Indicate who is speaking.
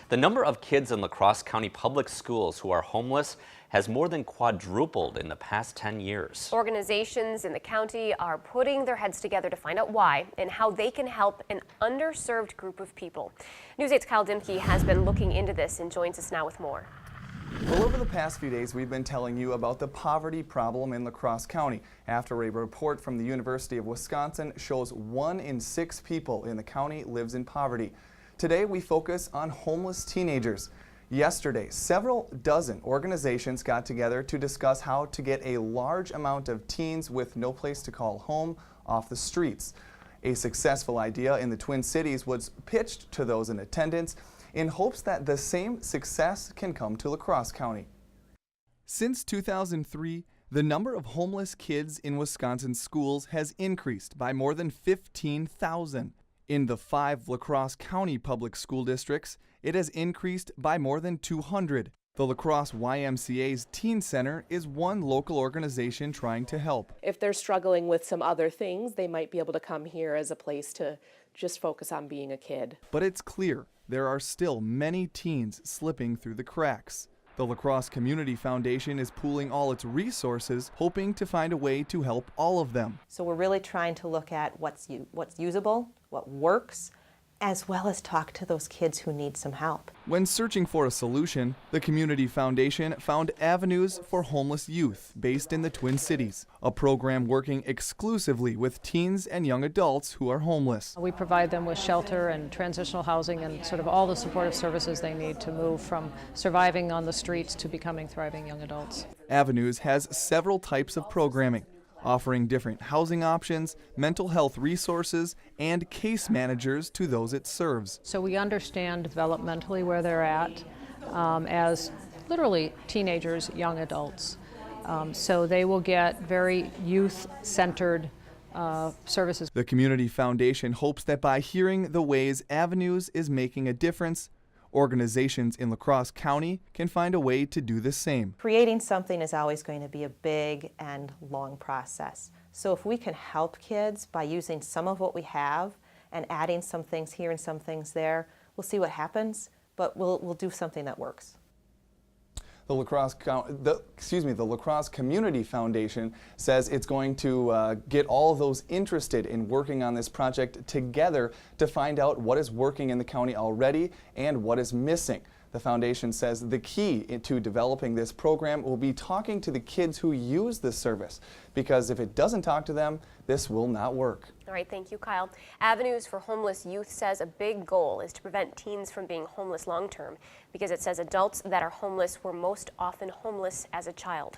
Speaker 1: The number of kids in La Crosse County public schools who are homeless has more than quadrupled in the past 10 years.
Speaker 2: Organizations in the county are putting their heads together to find out why and how they can help an underserved group of people. News 8's Kyle Dimke has been looking into this and joins us now with more.
Speaker 3: Well, over the past few days, we've been telling you about the poverty problem in La Crosse County after a report from the University of Wisconsin shows 1 in 6 people in the county lives in poverty. Today, we focus on homeless teenagers. Yesterday, several dozen organizations got together to discuss how to get a large amount of teens with no place to call home off the streets. A successful idea in the Twin Cities was pitched to those in attendance in hopes that the same success can come to La Crosse County. Since 2003, the number of homeless kids in Wisconsin schools has increased by more than 15,000. In the 5 La Crosse County public school districts, it has increased by more than 200. The La Crosse YMCA's Teen Center is one local organization trying to help.
Speaker 4: If they're struggling with some other things, they might be able to come here as a place to just focus on being a kid.
Speaker 3: But it's clear there are still many teens slipping through the cracks. The La Crosse Community Foundation is pooling all its resources, hoping to find a way to help all of them.
Speaker 5: So we're really trying to look at what's usable, what works, as well as talk to those kids who need some help.
Speaker 3: When searching for a solution, the Community Foundation found Avenues for Homeless Youth based in the Twin Cities, a program working exclusively with teens and young adults who are homeless.
Speaker 6: We provide them with shelter and transitional housing and sort of all the supportive services they need to move from surviving on the streets to becoming thriving young adults.
Speaker 3: Avenues has several types of programming, offering different housing options, mental health resources, and case managers to those it serves.
Speaker 6: So we understand developmentally where they're at as literally teenagers, young adults. So they will get very youth-centered services.
Speaker 3: The Community Foundation hopes that by hearing the ways Avenues is making a difference, organizations in La Crosse County can find a way to do the same.
Speaker 5: Creating something is always going to be a big and long process. So if we can help kids by using some of what we have and adding some things here and some things there, we'll see what happens, but we'll do something that works.
Speaker 3: The La Crosse Community Foundation says it's going to get all of those interested in working on this project together to find out what is working in the county already and what is missing. The foundation says the key to developing this program will be talking to the kids who use this service, because if it doesn't talk to them, this will not work.
Speaker 2: All right, thank you, Kyle. Avenues for Homeless Youth says a big goal is to prevent teens from being homeless long-term, because it says adults that are homeless were most often homeless as a child.